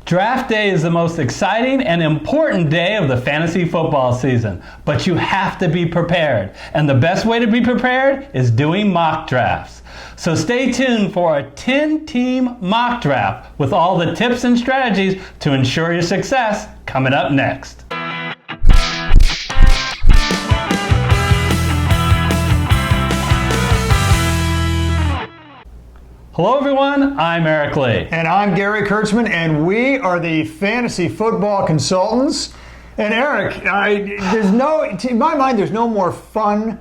Draft day is the most exciting and important day of the fantasy football season, but you have to be prepared. And the best way to be prepared is doing mock drafts. So stay tuned for a 10-team mock draft with all the tips and strategies to ensure your success coming up next. Hello everyone, I'm Eric Lee. And I'm Gary Kurtzman, and we are the Fantasy Football Consultants. And Eric, in my mind, there's no more fun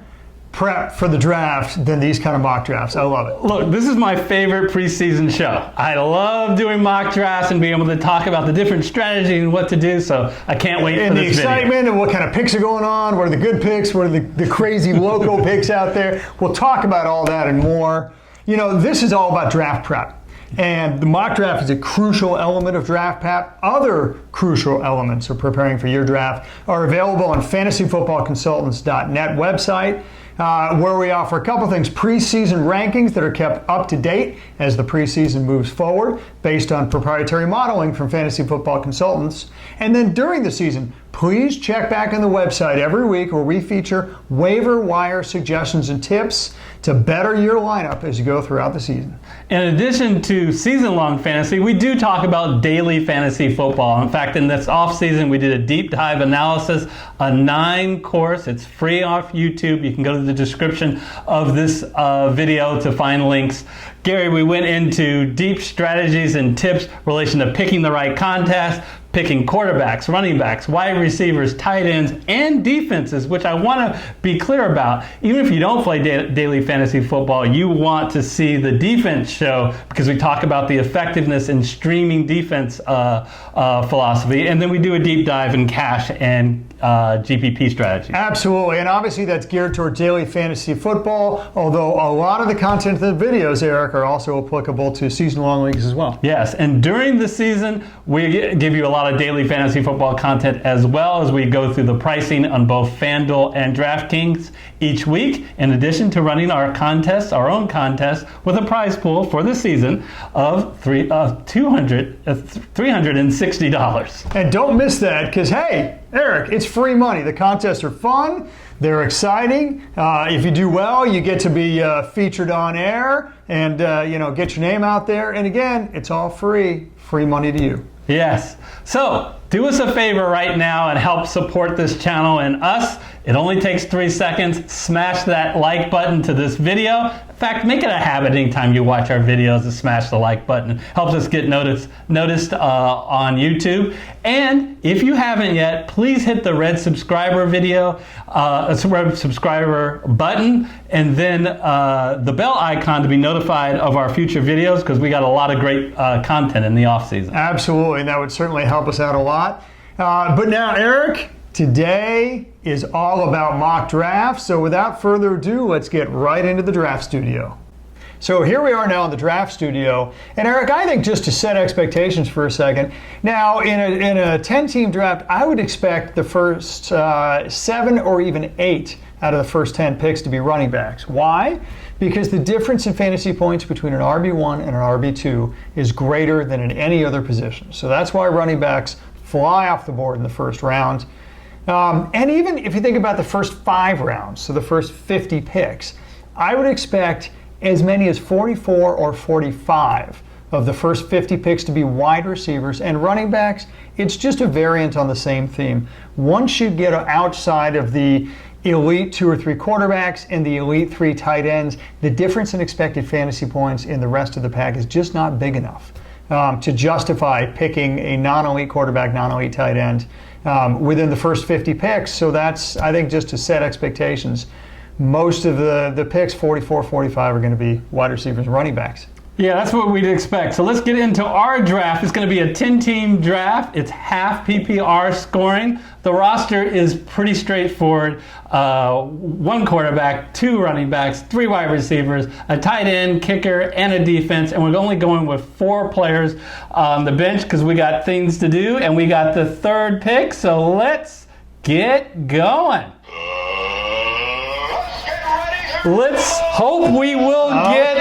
prep for the draft than these kind of mock drafts. I love it. Look, this is my favorite preseason show. I love doing mock drafts and being able to talk about the different strategies and what to do, so I can't wait for this video. And the excitement and what kind of picks are going on, what are the good picks, what are the crazy local picks out there. We'll talk about all that and more. You know, this is all about draft prep. And the mock draft is a crucial element of draft prep. Other crucial elements of preparing for your draft are available on fantasyfootballconsultants.net website, where we offer a couple things. Preseason rankings that are kept up to date as the preseason moves forward based on proprietary modeling from Fantasy Football Consultants. And then during the season, please check back on the website every week where we feature waiver wire suggestions and tips to better your lineup as you go throughout the season. In addition to season-long fantasy, we do talk about daily fantasy football. In fact, in this off-season, we did a deep dive analysis, a 9-course. It's free off YouTube. You can go to the description of this video to find links. Gary, we went into deep strategies and tips in relation to picking the right contest, picking quarterbacks, running backs, wide receivers, tight ends, and defenses, which I want to be clear about. Even if you don't play daily fantasy football, you want to see the defense show because we talk about the effectiveness in streaming defense philosophy. And then we do a deep dive in cash and GPP strategy. Absolutely, and obviously that's geared toward daily fantasy football, although a lot of the content of the videos, Eric, are also applicable to season-long leagues as well. Yes, and during the season, we give you a lot of daily fantasy football content as well as we go through the pricing on both FanDuel and DraftKings each week, in addition to running our own contest with a prize pool for the season of $360. And don't miss that because, hey, Eric, it's free money. The contests are fun. They're exciting. If you do well, you get to be featured on air and get your name out there. And again, it's all free. Free money to you. Yes. So do us a favor right now and help support this channel and us. It only takes 3 seconds. Smash that like button to this video. In fact, make it a habit anytime you watch our videos to smash the like button. It helps us get noticed on YouTube. And if you haven't yet, please hit the red subscriber subscriber button, and then the bell icon to be notified of our future videos because we got a lot of great content in the off season. Absolutely, and that would certainly help us out a lot. But now, Eric, today is all about mock drafts. So without further ado, let's get right into the draft studio. So here we are now in the draft studio. And Eric, I think just to set expectations for a second, now in a 10-team draft, I would expect the first 7 or even 8 out of the first 10 picks to be running backs. Why? Because the difference in fantasy points between an RB1 and an RB2 is greater than in any other position. So that's why running backs fly off the board in the first round. And even if you think about the first 5 rounds, so the first 50 picks, I would expect as many as 44 or 45 of the first 50 picks to be wide receivers, and running backs, it's just a variant on the same theme. Once you get outside of the elite 2 or 3 quarterbacks and the elite 3 tight ends, the difference in expected fantasy points in the rest of the pack is just not big enough to justify picking a non-elite quarterback, non-elite tight end within the first 50 picks. So that's, I think, just to set expectations. Most of the picks, 44, 45, are going to be wide receivers and running backs. Yeah, that's what we'd expect. So let's get into our draft. It's going to be a 10-team draft. It's half PPR scoring. The roster is pretty straightforward. 1 quarterback, 2 running backs, 3 wide receivers, a tight end, kicker, and a defense. And we're only going with 4 players on the bench because we got things to do. And we got the 3rd pick. So let's get going. Let's hope we will get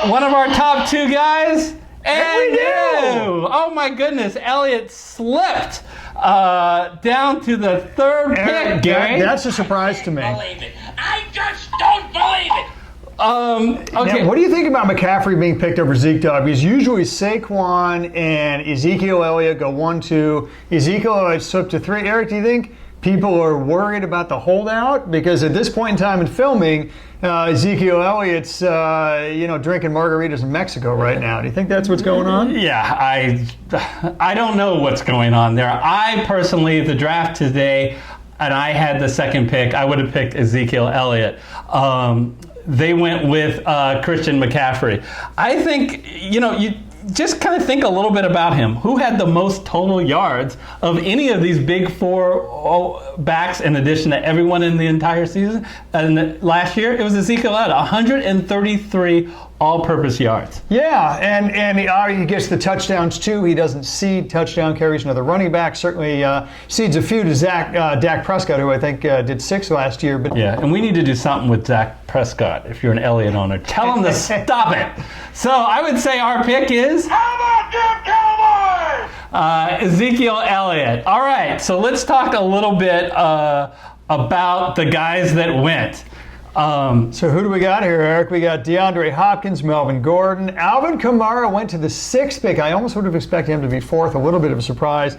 one of our top 2 guys And we do. Oh my goodness, Elliott slipped down to the third pick, Gary. That's a surprise to me. I just don't believe it. Okay. Now, what do you think about McCaffrey being picked over Zeke, Dub? Because usually Saquon and Ezekiel Elliott go 1-2. Ezekiel Elliott slipped to 3. Eric, do you think people are worried about the holdout? Because at this point in time in filming, Ezekiel Elliott's drinking margaritas in Mexico right now. Do you think that's what's going on? Yeah, I don't know what's going on there. I personally, the draft today, and I had the second pick, I would have picked Ezekiel Elliott. They went with Christian McCaffrey. I think, you just kind of think a little bit about him. Who had the most total yards of any of these big four backs in addition to everyone in the entire season? And last year, it was Ezekiel Elliott, 133 all-purpose yards. Yeah, and he gets the touchdowns too. He doesn't seed touchdown carries another running back. Certainly seeds a few to Dak Prescott, who I think did 6 last year. But yeah, and we need to do something with Dak Prescott if you're an Elliott owner. Tell him to stop it. So I would say our pick is... How about them Cowboys? Ezekiel Elliott. All right, so let's talk a little bit about the guys that went. So who do we got here, Eric? We got DeAndre Hopkins, Melvin Gordon. Alvin Kamara went to the 6th pick. I almost would have expected him to be 4th. A little bit of a surprise.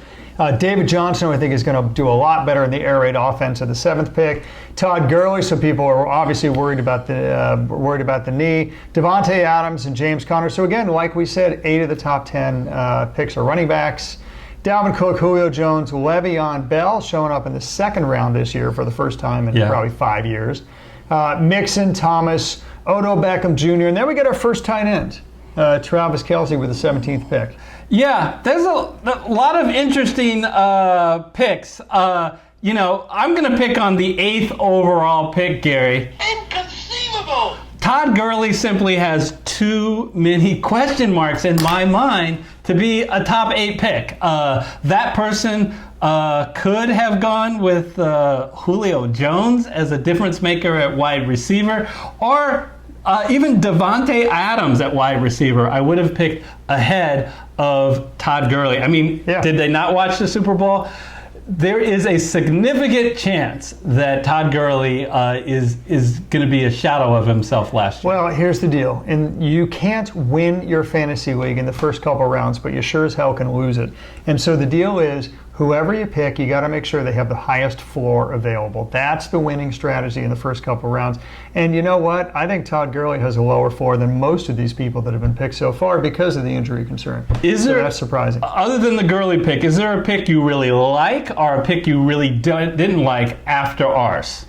David Johnson, I think, is going to do a lot better in the air raid offense at the 7th pick. Todd Gurley, so people are obviously worried about the knee. Devontae Adams and James Conner. So again, like we said, 8 of the top 10 picks are running backs. Dalvin Cook, Julio Jones, Le'Veon Bell showing up in the 2nd round this year for the first time in probably 5 years. Mixon, Thomas, Odell Beckham Jr., and then we get our first tight end, Travis Kelce with the 17th pick. Yeah, there's a lot of interesting picks. I'm going to pick on the 8th overall pick, Gary. Inconceivable. Todd Gurley simply has too many question marks in my mind to be a top 8 pick. That person could have gone with Julio Jones as a difference maker at wide receiver, or even Devontae Adams at wide receiver. I would have picked ahead of Todd Gurley. I mean, Did they not watch the Super Bowl? There is a significant chance that Todd Gurley is going to be a shadow of himself last year. Well, here's the deal. And you can't win your fantasy league in the first couple rounds, but you sure as hell can lose it. And so the deal is, whoever you pick, you got to make sure they have the highest floor available. That's the winning strategy in the first couple rounds. And you know what? I think Todd Gurley has a lower floor than most of these people that have been picked so far because of the injury concern. That's surprising. Other than the Gurley pick, is there a pick you really like or a pick you really didn't like after ours?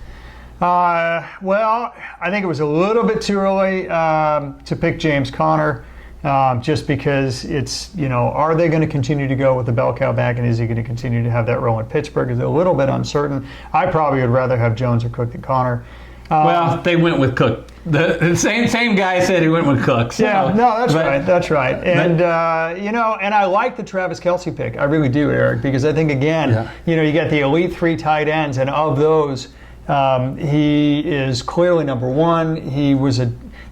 Well, I think it was a little bit too early to pick James Conner. Just because it's, are they going to continue to go with the bell cow back, and is he going to continue to have that role in Pittsburgh? Is a little bit uncertain. I probably would rather have Jones or Cook than Conner. Well, they went with Cook. The same guy said he went with Cook. So, yeah, no, that's right. And, and I like the Travis Kelce pick. I really do, Eric, because I think, again, you get the elite 3 tight ends, and of those, he is clearly number 1.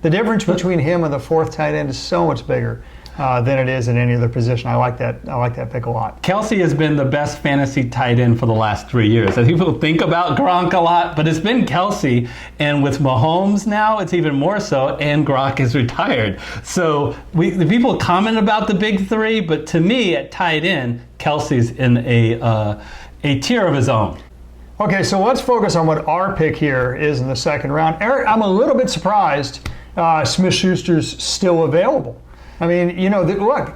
The difference between him and the 4th tight end is so much bigger than it is in any other position. I like that pick a lot. Kelce has been the best fantasy tight end for the last 3 years. I think people think about Gronk a lot, but it's been Kelce. And with Mahomes now, it's even more so, and Gronk is retired. So the people comment about the big 3, but to me, at tight end, Kelce's in a tier of his own. Okay, so let's focus on what our pick here is in the 2nd round. Eric, I'm a little bit surprised Smith-Schuster's still available. I mean, look,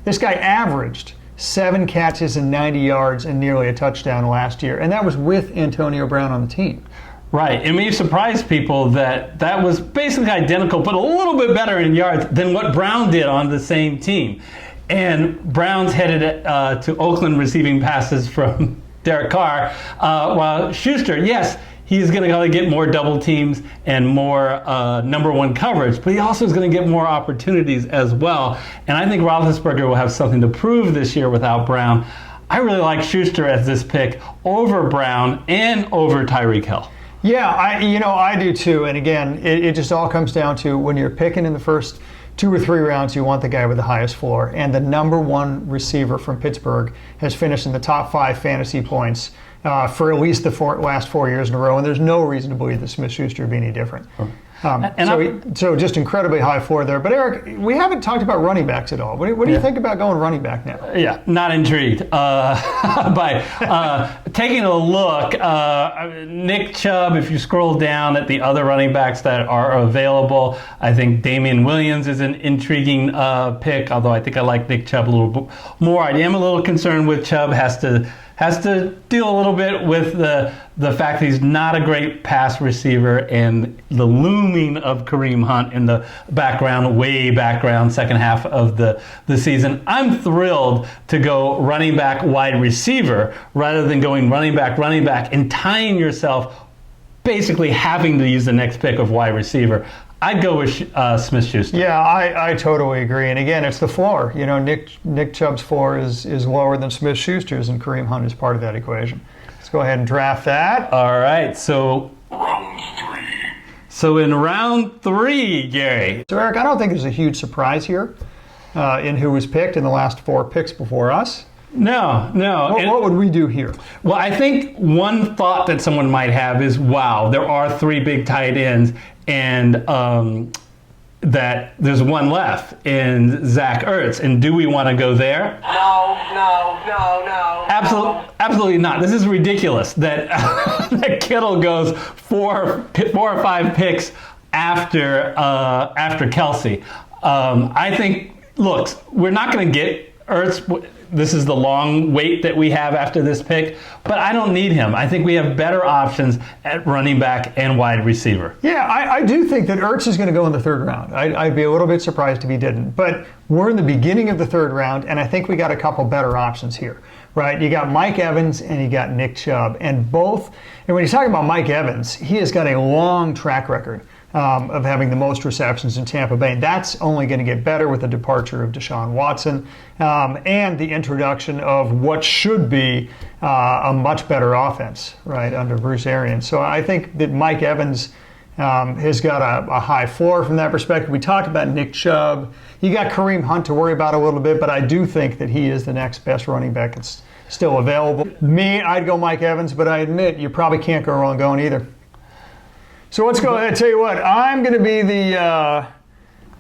this guy averaged 7 catches and 90 yards and nearly a touchdown last year, and that was with Antonio Brown on the team. Right. It may surprise people that was basically identical, but a little bit better in yards than what Brown did on the same team. And Brown's headed to Oakland receiving passes from Derek Carr, while Schuster, yes, he's going to get more double teams and more number 1 coverage, but he also is going to get more opportunities as well. And I think Roethlisberger will have something to prove this year without Brown. I really like Schuster as this pick over Brown and over Tyreek Hill. Yeah, I do too. And again, it just all comes down to when you're picking in the first 2 or 3 rounds, you want the guy with the highest floor. And the number 1 receiver from Pittsburgh has finished in the top 5 fantasy points for at least the last 4 years in a row. And there's no reason to believe that Smith-Schuster would be any different. So just incredibly high floor there. But Eric, we haven't talked about running backs at all. What do you think about going running back now? Yeah, not intrigued by taking a look. Nick Chubb, if you scroll down at the other running backs that are available, I think Damian Williams is an intriguing pick, although I think I like Nick Chubb a little bit more. I am a little concerned with Chubb. Has to deal a little bit with the fact that he's not a great pass receiver and the looming of Kareem Hunt in the background, second half of the season. I'm thrilled to go running back, wide receiver, rather than going running back, and tying yourself basically having to use the next pick of wide receiver. I'd go with Smith-Schuster. Yeah, I totally agree. And again, it's the floor. You know, Nick Chubb's floor is lower than Smith-Schuster's, and Kareem Hunt is part of that equation. Let's go ahead and draft that. All right, so in round 3, Gary. So Eric, I don't think there's a huge surprise here in who was picked in the last 4 picks before us. No. What would we do here? Well, I think one thought that someone might have is, wow, there are 3 big tight ends, and that there's one left in Zach Ertz, and do we want to go there? No. Absolutely not. This is ridiculous that that Kittle goes 4 or 5 picks after Kelsey. I think, look, we're not going to get Ertz. This is the long wait that we have after this pick, but I don't need him. I think we have better options at running back and wide receiver. Yeah, I do think that Ertz is going to go in the 3rd round. I'd be a little bit surprised if he didn't. But we're in the beginning of the 3rd round, and I think we got a couple better options here, right? You got Mike Evans and you got Nick Chubb, and when you're talking about Mike Evans, he has got a long track record of having the most receptions in Tampa Bay. That's only going to get better with the departure of Deshaun Watson and the introduction of what should be a much better offense, right, under Bruce Arians. So I think that Mike Evans has got a high floor from that perspective. We talked about Nick Chubb. You got Kareem Hunt to worry about a little bit, but I do think that he is the next best running back that's still available. Me, I'd go Mike Evans, but I admit you probably can't go wrong going either. So let's go ahead and tell you what, I'm going to be the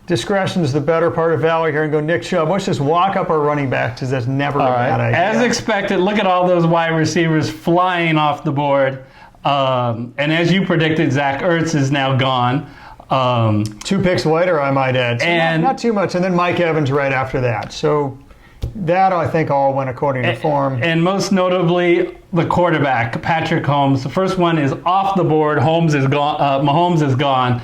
discretion is the better part of valor here and go Nick Chubb. Let's just walk up our running back because that's never a bad idea. As expected, look at all those wide receivers flying off the board. And as you predicted, Zach Ertz is now gone. 2 picks later, I might add. So and not too much. And then Mike Evans right after that. So that, I think, all went according to form. And most notably, the quarterback, Patrick Mahomes. The first one is off the board. Mahomes is gone.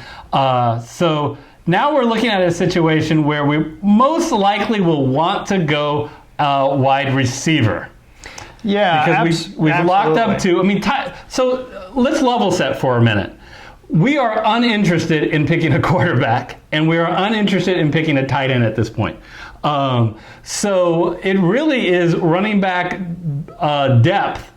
So now we're looking at a situation where we most likely will want to go wide receiver. Yeah, because we've locked up to. So let's level set for a minute. We are uninterested in picking a quarterback, and we are uninterested in picking a tight end at this point. So it really is running back depth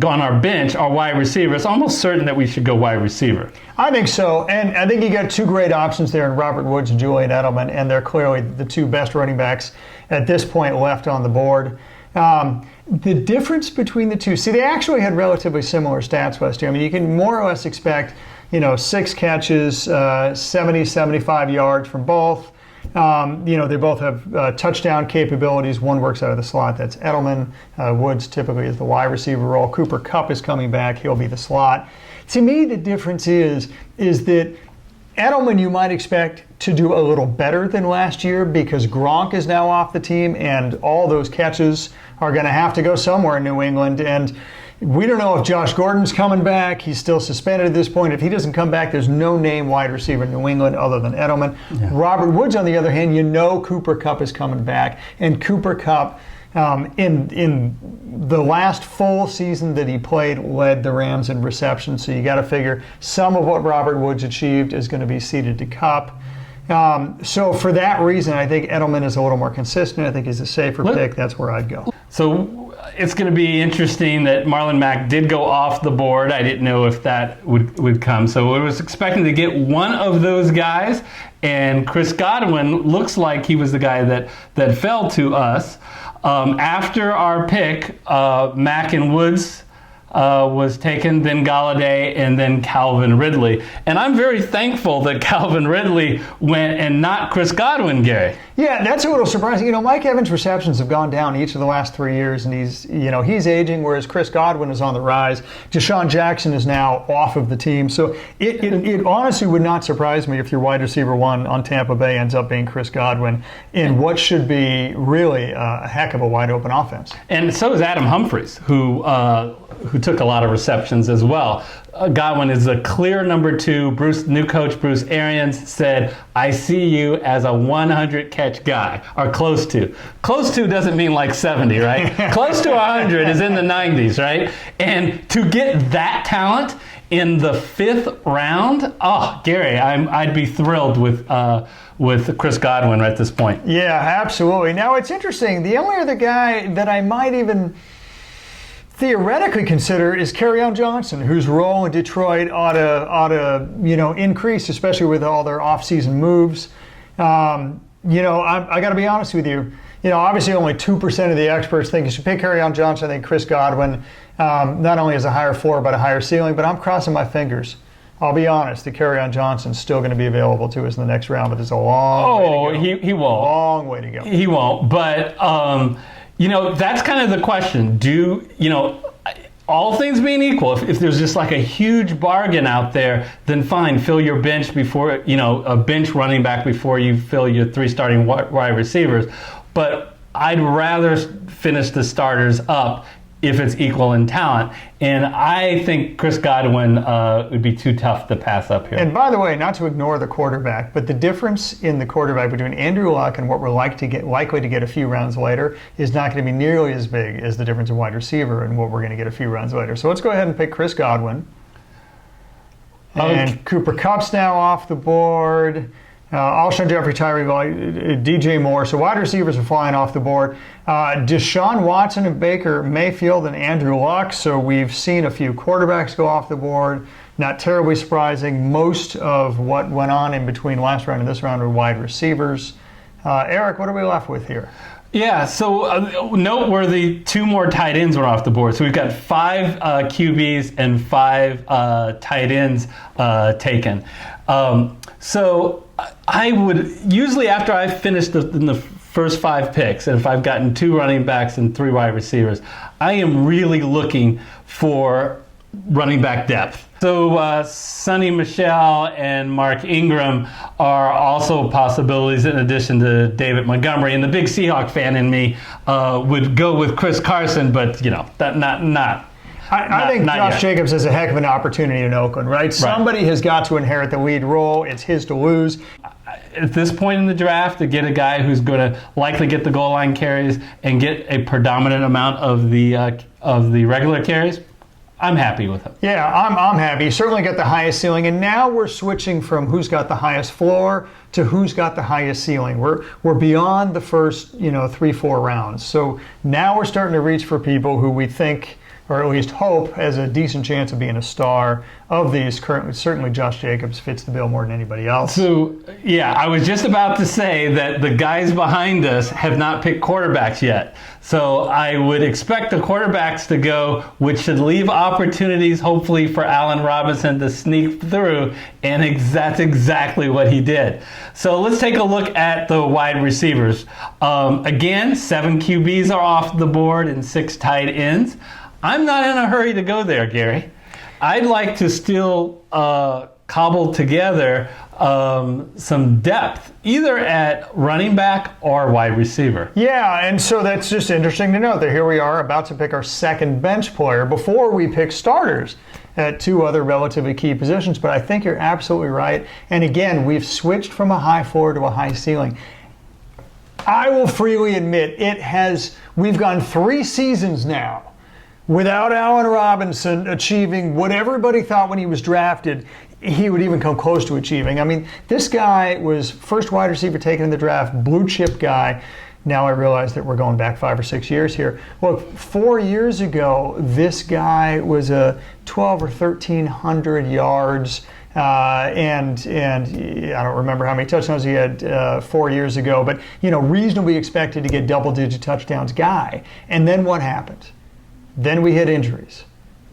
on our bench, our wide receiver. It's almost certain that we should go wide receiver. I think so, and I think you got 2 great options there in Robert Woods and Julian Edelman, and they're clearly the 2 best running backs at this point left on the board. The difference between the 2, see, they actually had relatively similar stats last year. I mean, you can more or less expect, 6 catches, 70, 75 yards from both. They both have touchdown capabilities. One works out of the slot. That's Edelman. Woods typically is the wide receiver role. Cooper Kupp is coming back. He'll be the slot. To me, the difference is that Edelman you might expect to do a little better than last year because Gronk is now off the team and all those catches are going to have to go somewhere in New England. And we don't know if Josh Gordon's coming back. He's still suspended at this point. If he doesn't come back, there's no name wide receiver in New England other than Edelman. Yeah. Robert Woods, on the other hand, Cooper Kupp is coming back. And Cooper Kupp, in the last full season that he played, led the Rams in reception. So you got to figure some of what Robert Woods achieved is going to be ceded to Kupp. So for that reason, I think Edelman is a little more consistent. I think he's a safer pick. That's where I'd go. So it's going to be interesting that Marlon Mack did go off the board. I didn't know if that would come. So I was expecting to get one of those guys. And Chris Godwin looks like he was the guy that fell to us. After our pick, Mack and Woods was taken, then Galladay, and then Calvin Ridley. And I'm very thankful that Calvin Ridley went and not Chris Godwin, Gary. Yeah, that's a little surprising. You know, Mike Evans' receptions have gone down each of the last 3 years, and he's aging, whereas Chris Godwin is on the rise. Deshaun Jackson is now off of the team. So it honestly would not surprise me if your wide receiver one on Tampa Bay ends up being Chris Godwin in what should be really a heck of a wide open offense. And so is Adam Humphries, who took a lot of receptions as well. Godwin is a clear number 2. New coach Bruce Arians said, I see you as a 100 catch guy, or close to. Close to doesn't mean like 70, right? Close to 100 is in the 90s, right? And to get that talent in the 5th round, oh, Gary, I'd be thrilled with Chris Godwin right at this point. Yeah, absolutely. Now, it's interesting. The only other guy that I might even theoretically consider is Kerryon Johnson, whose role in Detroit ought to increase, especially with all their offseason moves. I got to be honest with you. Obviously only 2% of the experts think you should pick Kerryon Johnson. I think Chris Godwin not only has a higher floor but a higher ceiling. But I'm crossing my fingers. I'll be honest, the Kerryon Johnson's still going to be available to us in the next round, but there's a long way to go. He won't. Long way to go. He won't. But that's kind of the question. All things being equal, if there's just like a huge bargain out there, then fine, fill your bench before, a bench running back before you fill your 3 starting wide receivers. But I'd rather finish the starters up if it's equal in talent. And I think Chris Godwin would be too tough to pass up here. And by the way, not to ignore the quarterback, but the difference in the quarterback between Andrew Luck and what we're likely to get a few rounds later is not going to be nearly as big as the difference in wide receiver and what we're going to get a few rounds later. So let's go ahead and pick Chris Godwin. And Cooper Kupp's now off the board. Alshon Jeffrey, Tyree, DJ Moore. So wide receivers are flying off the board. Deshaun Watson and Baker Mayfield and Andrew Luck. So we've seen a few quarterbacks go off the board. Not terribly surprising. Most of what went on in between last round and this round were wide receivers. Eric, what are we left with here? Yeah, so noteworthy, 2 more tight ends were off the board. So we've got 5 QBs and 5 tight ends taken. So I would usually, after I've finished in the first 5 picks, and if I've gotten 2 running backs and 3 wide receivers, I am really looking for running back depth. So Sonny Michel and Mark Ingram are also possibilities in addition to David Montgomery. And the big Seahawk fan in me would go with Chris Carson, but not. I think Josh Jacobs has a heck of an opportunity in Oakland, right? Somebody has got to inherit the lead role. It's his to lose. At this point in the draft, to get a guy who's going to likely get the goal line carries and get a predominant amount of the regular carries, I'm happy with him. Yeah, I'm happy. Certainly got the highest ceiling, and now we're switching from who's got the highest floor to who's got the highest ceiling. We're beyond the first 3-4 rounds. So now we're starting to reach for people who we think, or at least hope, has a decent chance of being a star. Of these, currently, certainly Josh Jacobs fits the bill more than anybody else. So, yeah, I was just about to say that the guys behind us have not picked quarterbacks yet. So I would expect the quarterbacks to go, which should leave opportunities, hopefully, for Allen Robinson to sneak through, and that's exactly what he did. So let's take a look at the wide receivers. Again, 7 QBs are off the board and 6 tight ends. I'm not in a hurry to go there, Gary. I'd like to still cobble together some depth, either at running back or wide receiver. Yeah, and so that's just interesting to note that here we are about to pick our second bench player before we pick starters at 2 other relatively key positions. But I think you're absolutely right. And again, we've switched from a high floor to a high ceiling. I will freely admit we've gone 3 seasons now without Allen Robinson achieving what everybody thought when he was drafted he would even come close to achieving. I mean, this guy was first wide receiver taken in the draft, blue chip guy. Now I realize that we're going back 5 or 6 years here. Well, 4 years ago, this guy was a 12 or 1,300 yards, And I don't remember how many touchdowns he had 4 years ago, but reasonably expected to get double-digit touchdowns guy. And then what happened? Then we had injuries.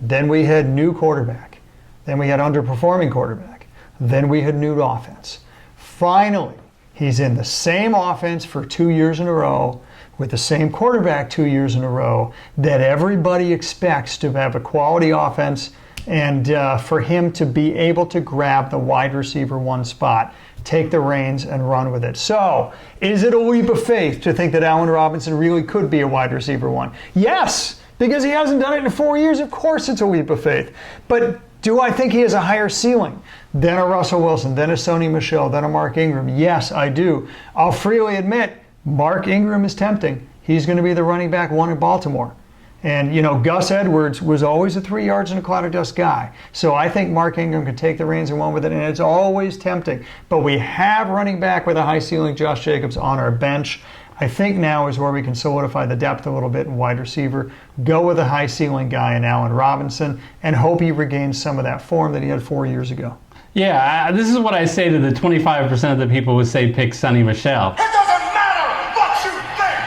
Then we had new quarterback. Then we had underperforming quarterback. Then we had new offense. Finally, he's in the same offense for 2 years in a row with the same quarterback 2 years in a row that everybody expects to have a quality offense and for him to be able to grab the wide receiver 1 spot, take the reins and run with it. So, is it a leap of faith to think that Allen Robinson really could be a wide receiver 1? Yes, because he hasn't done it in 4 years. Of course it's a leap of faith. But do I think he has a higher ceiling than a Russell Wilson, than a Sony Michel, than a Mark Ingram? Yes, I do. I'll freely admit, Mark Ingram is tempting. He's going to be the running back 1 in Baltimore. And, Gus Edwards was always a 3 yards in a cloud of dust guy. So I think Mark Ingram could take the reins and run with it, and it's always tempting. But we have running back with a high ceiling, Josh Jacobs, on our bench. I think now is where we can solidify the depth a little bit in wide receiver, go with a high ceiling guy in Allen Robinson, and hope he regains some of that form that he had 4 years ago. Yeah, this is what I say to the 25% of the people who say pick Sony Michel. It doesn't matter what you think!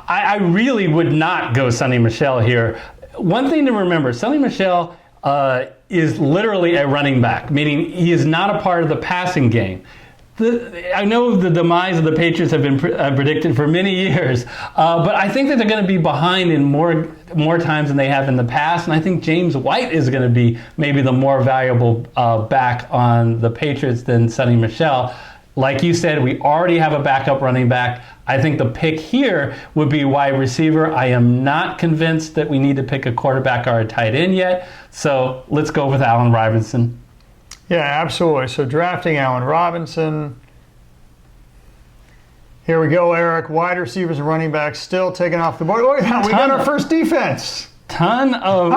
I really would not go Sony Michel here. One thing to remember, Sony Michel is literally a running back, meaning he is not a part of the passing game. I know the demise of the Patriots have been predicted for many years, but I think that they're going to be behind in more times than they have in the past, and I think James White is going to be maybe the more valuable back on the Patriots than Sony Michel. Like you said, we already have a backup running back. I think the pick here would be wide receiver. I am not convinced that we need to pick a quarterback or a tight end yet, so let's go with Allen Robinson. Yeah, absolutely. So drafting Allen Robinson. Here we go, Eric. Wide receivers and running backs still taking off the board. Look at that. We got our first defense. Ton of...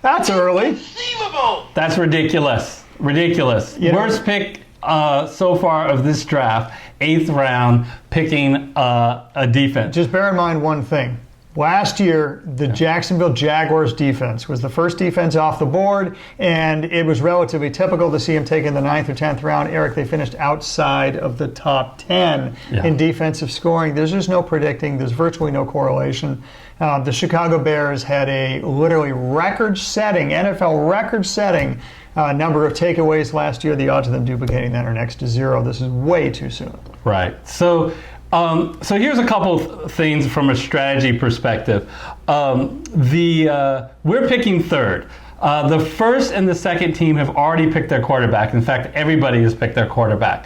That's early. Unbelievable! That's ridiculous. Ridiculous. Worst pick so far of this draft, 8th round, picking a defense. Just bear in mind one thing. Last year, the Jacksonville Jaguars defense was the first defense off the board, and it was relatively typical to see him take in the 9th or 10th round. Eric, they finished outside of the top 10 in defensive scoring. There's just no predicting. There's virtually no correlation. The Chicago Bears had a literally record-setting, NFL record-setting number of takeaways last year. The odds of them duplicating that are next to 0. This is way too soon. Right. So here's a couple of things from a strategy perspective. We're picking third. The first and the second team have already picked their quarterback. In fact, everybody has picked their quarterback.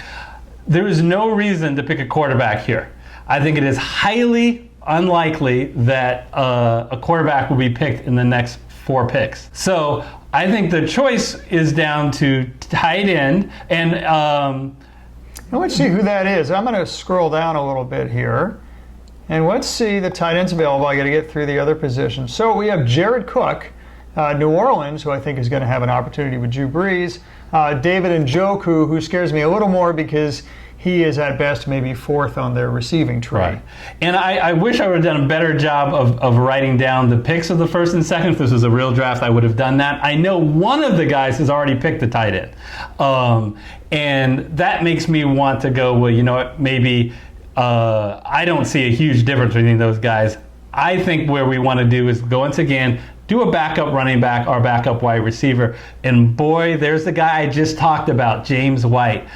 There is no reason to pick a quarterback here. I think it is highly unlikely that a quarterback will be picked in the next 4 picks. So I think the choice is down to tight end and Now let's see who that is. I'm going to scroll down a little bit here. And let's see the tight ends available. I got to get through the other positions. So we have Jared Cook, New Orleans, who I think is going to have an opportunity with Drew Brees. David Njoku, who scares me a little more because he is at best maybe 4th on their receiving tree. Right. And I wish I would have done a better job of writing down the picks of the first and second. If this was a real draft, I would have done that. I know one of the guys has already picked the tight end. And that makes me want to go, well, you know what, maybe I don't see a huge difference between those guys. I think where we want to do is go once again, do a backup running back or backup wide receiver. And boy, there's the guy I just talked about, James White.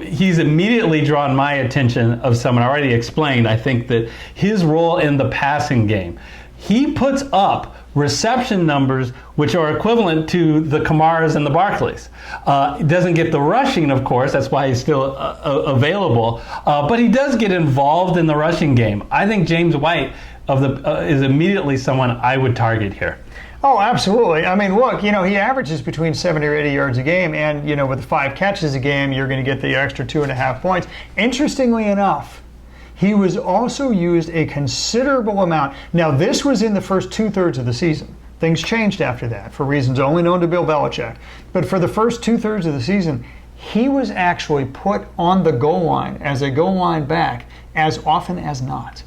He's immediately drawn my attention of someone I already explained. I think that his role in the passing game, he puts up reception numbers which are equivalent to the Kamaras and the Barkleys. He doesn't get the rushing, of course, that's why he's still available, but he does get involved in the rushing game. I think James White is immediately someone I would target here. Oh, absolutely. I mean, look, he averages between 70 or 80 yards a game, and, with 5 catches a game, you're going to get the extra 2.5 points. Interestingly enough, he was also used a considerable amount. Now, this was in the first 2/3 of the season. Things changed after that for reasons only known to Bill Belichick. But for the first 2/3 of the season, he was actually put on the goal line as a goal line back as often as not.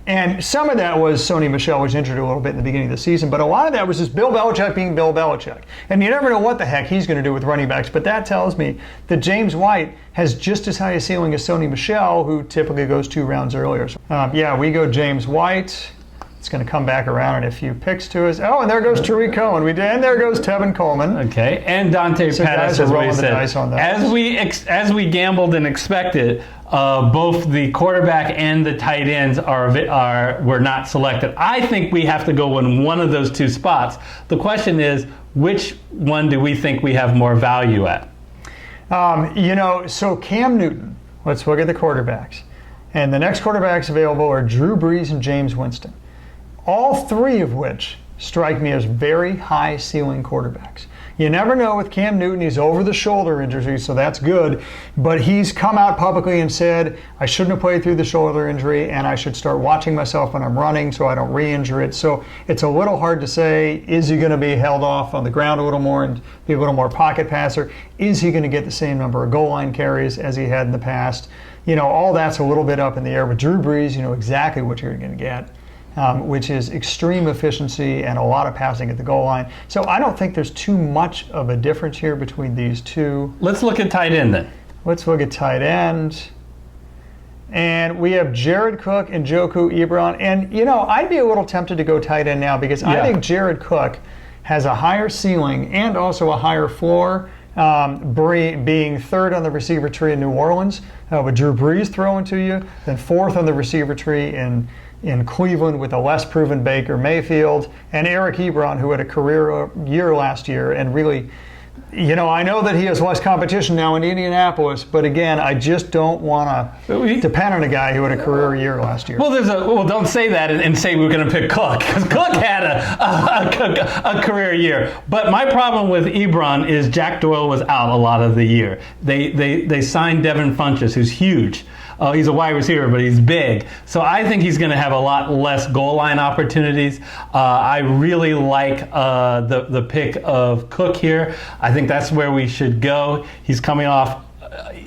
And some of that was Sony Michel was injured a little bit in the beginning of the season, but a lot of that was just Bill Belichick being Bill Belichick. And you never know what the heck he's going to do with running backs, but that tells me that James White has just as high a ceiling as Sony Michel, who typically goes 2 rounds earlier. So, yeah, we go James White. It's going to come back around in a few picks to us. Oh, and there goes Tariq Cohen. And there goes Tevin Coleman. Okay, and Dante Pettis, as we said. As we gambled and expected, both the quarterback and the tight ends were not selected. I think we have to go in one of those 2 spots. The question is, which one do we think we have more value at? So Cam Newton. Let's look at the quarterbacks. And the next quarterbacks available are Drew Brees and James Winston. All 3 of which strike me as very high ceiling quarterbacks. You never know with Cam Newton, he's over the shoulder injury, so that's good. But he's come out publicly and said, I shouldn't have played through the shoulder injury and I should start watching myself when I'm running so I don't re-injure it. So it's a little hard to say, is he going to be held off on the ground a little more and be a little more pocket passer? Is he going to get the same number of goal line carries as he had in the past? All that's a little bit up in the air. With Drew Brees, you know exactly what you're going to get. Which is extreme efficiency and a lot of passing at the goal line. So I don't think there's too much of a difference here between these 2. Let's look at tight end then. Let's look at tight end. And we have Jared Cook and Joku Ebron. And, I'd be a little tempted to go tight end now because I think Jared Cook has a higher ceiling and also a higher floor, being 3rd on the receiver tree in New Orleans, with Drew Brees throwing to you, then 4th on the receiver tree in Cleveland with a less proven Baker Mayfield, and Eric Ebron, who had a career year last year and really, I know that he has less competition now in Indianapolis, but again, I just don't want to depend on a guy who had a career year last year. Well, don't say that and say we're going to pick Cook, because Cook had a career year. But my problem with Ebron is Jack Doyle was out a lot of the year. They signed Devin Funchess, who's huge. He's a wide receiver, but he's big. So I think he's going to have a lot less goal line opportunities. I really like the pick of Cook here. I think that's where we should go. He's coming off.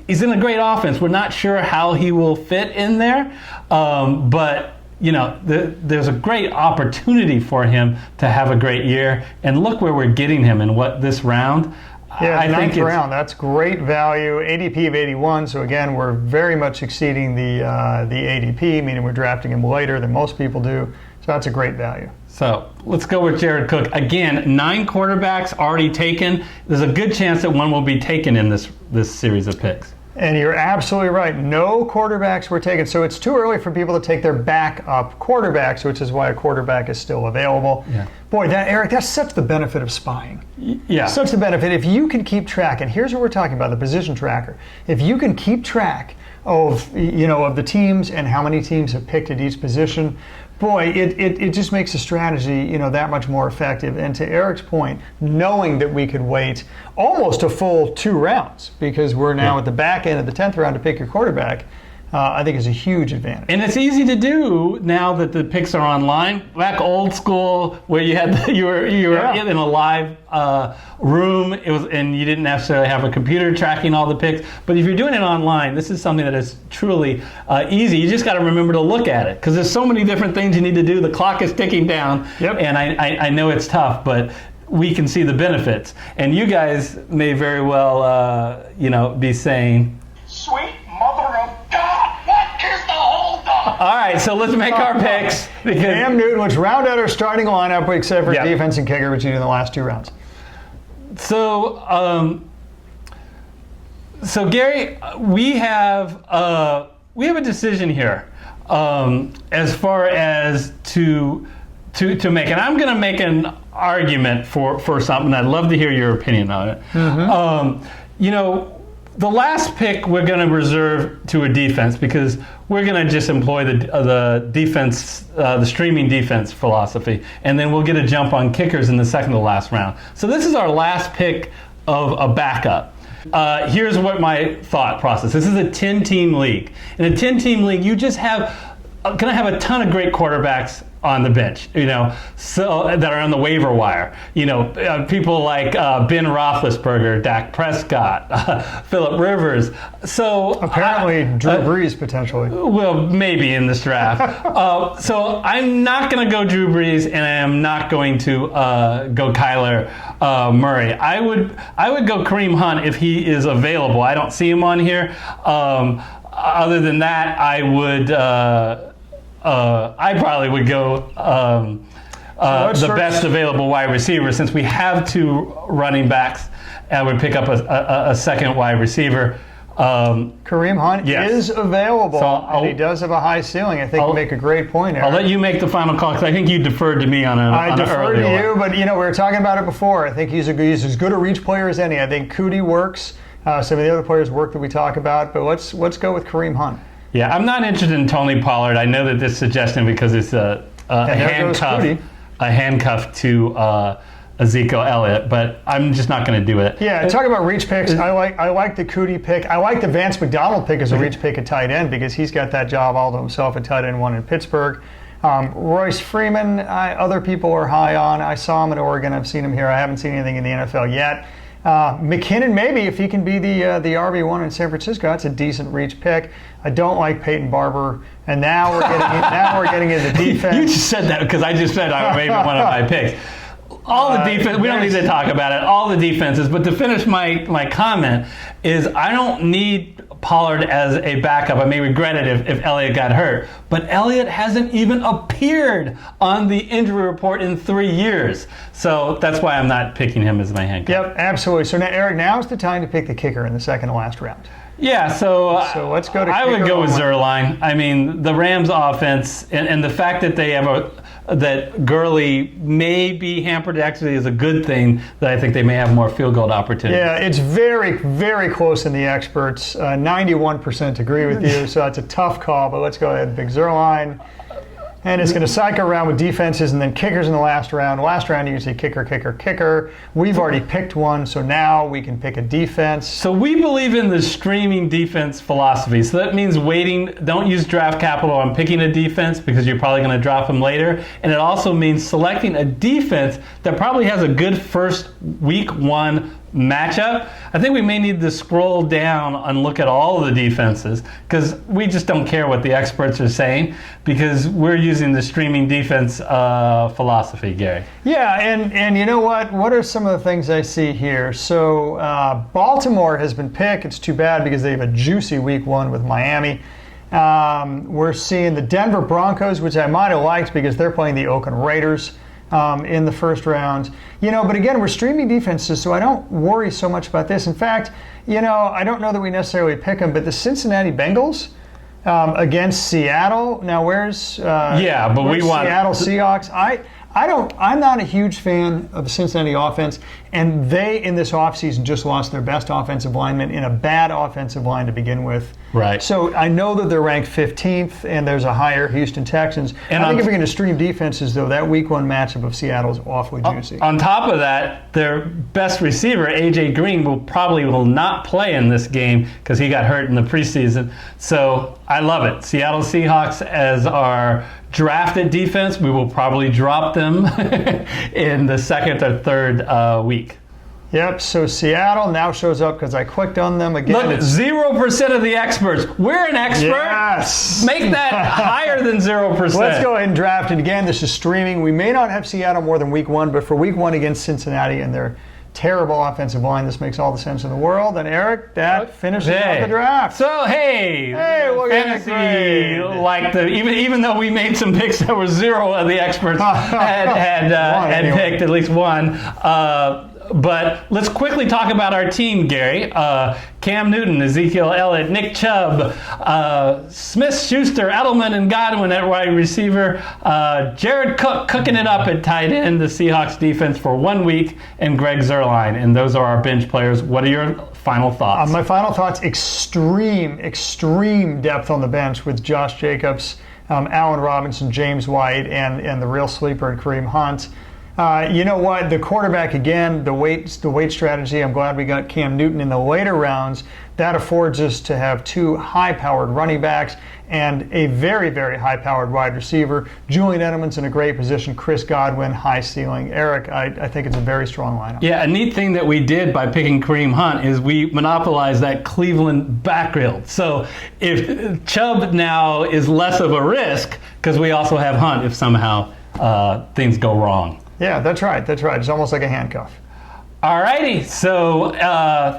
He's in a great offense. We're not sure how he will fit in there, but there's a great opportunity for him to have a great year. And look where we're getting him in this round. Yeah, I think 9th round. That's great value. ADP of 81. So again, we're very much exceeding the ADP, meaning we're drafting him later than most people do. So that's a great value. So let's go with Jared Cook. Again, 9 quarterbacks already taken. There's a good chance that one will be taken in this series of picks. And you're absolutely right. No quarterbacks were taken. So it's too early for people to take their backup quarterbacks, which is why a quarterback is still available. Yeah. Boy, Eric, that's such the benefit of spying. Yeah. Such the benefit. If you can keep track, and here's what we're talking about, the position tracker. If you can keep track of the teams and how many teams have picked at each position, boy, it just makes the strategy, that much more effective. And to Eric's point, knowing that we could wait almost a full 2 rounds because we're now at the back end of the 10th round to pick your quarterback, I think is a huge advantage. And it's easy to do now that the picks are online. Back old school, where you were in a live room, and you didn't necessarily have a computer tracking all the picks. But if you're doing it online, this is something that is truly easy. You just got to remember to look at it because there's so many different things you need to do. The clock is ticking down, and I know it's tough, but we can see the benefits. And you guys may very well, be saying, Sweet mother of God, what is the holdup? all right, so let's make our picks. Because Cam Newton, which round out our starting lineup except for defense and kicker, which you do in the last 2 rounds. So, Gary, we have a decision here as far as to make, and I'm going to make an argument for something. I'd love to hear your opinion on it. Mm-hmm. The last pick we're going to reserve to a defense because we're going to just employ the defense, the streaming defense philosophy, and then we'll get a jump on kickers in the second to last round. So this is our last pick of a backup. Here's what my thought process. This is a 10-team league. In a 10-team league, you just have going to have a ton of great quarterbacks on the bench, so that are on the waiver wire. People like Ben Roethlisberger, Dak Prescott, Phillip Rivers. So apparently Drew Brees potentially. Well, maybe in this draft. So I'm not going to go Drew Brees, and I am not going to go Kyler Murray. I would go Kareem Hunt if he is available. I don't see him on here. Other than that, I would. I probably would go the best available wide receiver, since we have 2 running backs. I would pick up a second wide receiver. Kareem Hunt is available, and he does have a high ceiling. I think you make a great point, Eric. I'll let you make the final call, because I think you deferred to me on I deferred to you, one. But we were talking about it before. I think he's as good a reach player as any. I think Cootie works. Some of the other players work that we talk about, but let's go with Kareem Hunt. Yeah, I'm not interested in Tony Pollard. I know that this suggestion because it's a handcuff to Ezekiel Elliott, but I'm just not going to do it. Yeah, talk about reach picks. I like the Cootie pick. I like the Vance McDonald pick as a reach pick at tight end, because he's got that job all to himself at tight end 1 in Pittsburgh. Royce Freeman, other people are high on. I saw him at Oregon. I've seen him here. I haven't seen anything in the NFL yet. McKinnon, maybe, if he can be the RB1 in San Francisco, that's a decent reach pick. I don't like Peyton Barber, and now we're getting into defense. You just said that because I just said I would maybe one of my picks. All the defense, we don't need to talk about it, all the defenses, but to finish my comment is I don't need Pollard as a backup. I may regret it if Elliott got hurt, but Elliott hasn't even appeared on the injury report in 3 years. So that's why I'm not picking him as my handcuff. Yep, absolutely. So now, Eric, now's the time to pick the kicker in the second to last round. Yeah, so let's go to I would go with kicker. Zerline. I mean, the Rams offense and the fact that they have that Gurley may be hampered actually is a good thing, that I think they may have more field goal opportunities. Yeah, it's very, very close in the experts. 91% agree with you, so it's a tough call, but let's go ahead and pick Zerline. And it's going to cycle around with defenses and then kickers in the last round. Last round, you can say kicker, kicker, kicker. We've already picked one, so now we can pick a defense. So we believe in the streaming defense philosophy. So that means waiting. Don't use draft capital on picking a defense, because you're probably going to drop them later. And it also means selecting a defense that probably has a good first week 1 matchup. I think we may need to scroll down and look at all of the defenses, because we just don't care what the experts are saying, because we're using the streaming defense philosophy, Gary. Yeah, and you know what? What are some of the things I see here? So Baltimore has been picked. It's too bad because they have a juicy week 1 with Miami. We're seeing the Denver Broncos, which I might have liked because they're playing the Oakland Raiders in the first round. But again, we're streaming defenses, so I don't worry so much about this. In fact, I don't know that we necessarily pick them, but the Cincinnati Bengals against Seattle. Now, where's we want Seattle Seahawks? I'm not a huge fan of the Cincinnati offense, and they, in this offseason, just lost their best offensive lineman in a bad offensive line to begin with. Right. So I know that they're ranked 15th, and there's a higher Houston Texans. And I think if you're going to stream defenses, though, that week 1 matchup of Seattle is awfully juicy. On top of that, their best receiver, A.J. Green, will not play in this game because he got hurt in the preseason. So I love it. Seattle Seahawks as our drafted defense. We will probably drop them in the second or third week. Yep, so Seattle now shows up because I clicked on them again. Look, 0% of the experts. We're an expert. Yes. Make that higher than 0%. Let's go ahead and draft it again. This is streaming. We may not have Seattle more than week 1, but for week 1 against Cincinnati and their terrible offensive line, this makes all the sense in the world. And Eric, that finishes out the draft. So hey, look at fantasy, like even though we made some picks that were 0 of the experts had picked at least one. But let's quickly talk about our team, Gary. Cam Newton, Ezekiel Elliott, Nick Chubb, Smith-Schuster, Edelman, and Godwin at wide receiver. Jared Cook cooking it up at tight end, the Seahawks defense for 1 week, and Greg Zuerlein. And those are our bench players. What are your final thoughts? My final thoughts, extreme depth on the bench with Josh Jacobs, Allen Robinson, James White, and the real sleeper at Kareem Hunt. You know what? The quarterback, again, the weight strategy. I'm glad we got Cam Newton in the later rounds. that affords us to have two high-powered running backs and a very, very high-powered wide receiver. Julian Edelman's in a great position. Chris Godwin, high ceiling. Eric, I think it's a very strong lineup. Yeah, a neat thing that we did by picking Kareem Hunt is we monopolized that Cleveland backfield. So if Chubb now is less of a risk because we also have Hunt if somehow things go wrong. Yeah, that's right. That's right. It's almost like a handcuff. Alrighty, so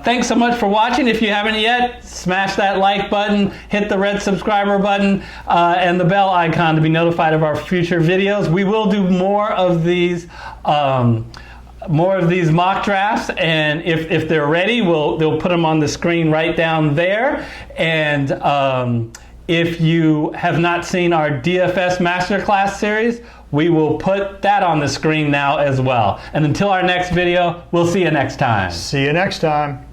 thanks so much for watching. If you haven't yet, smash that like button, hit the red subscriber button, and the bell icon to be notified of our future videos. We will do more of these mock drafts, and if they're ready, they'll put them on the screen right down there. And if you have not seen our DFS Master Class series, we will put that on the screen now as well. And until our next video, we'll see you next time. See you next time.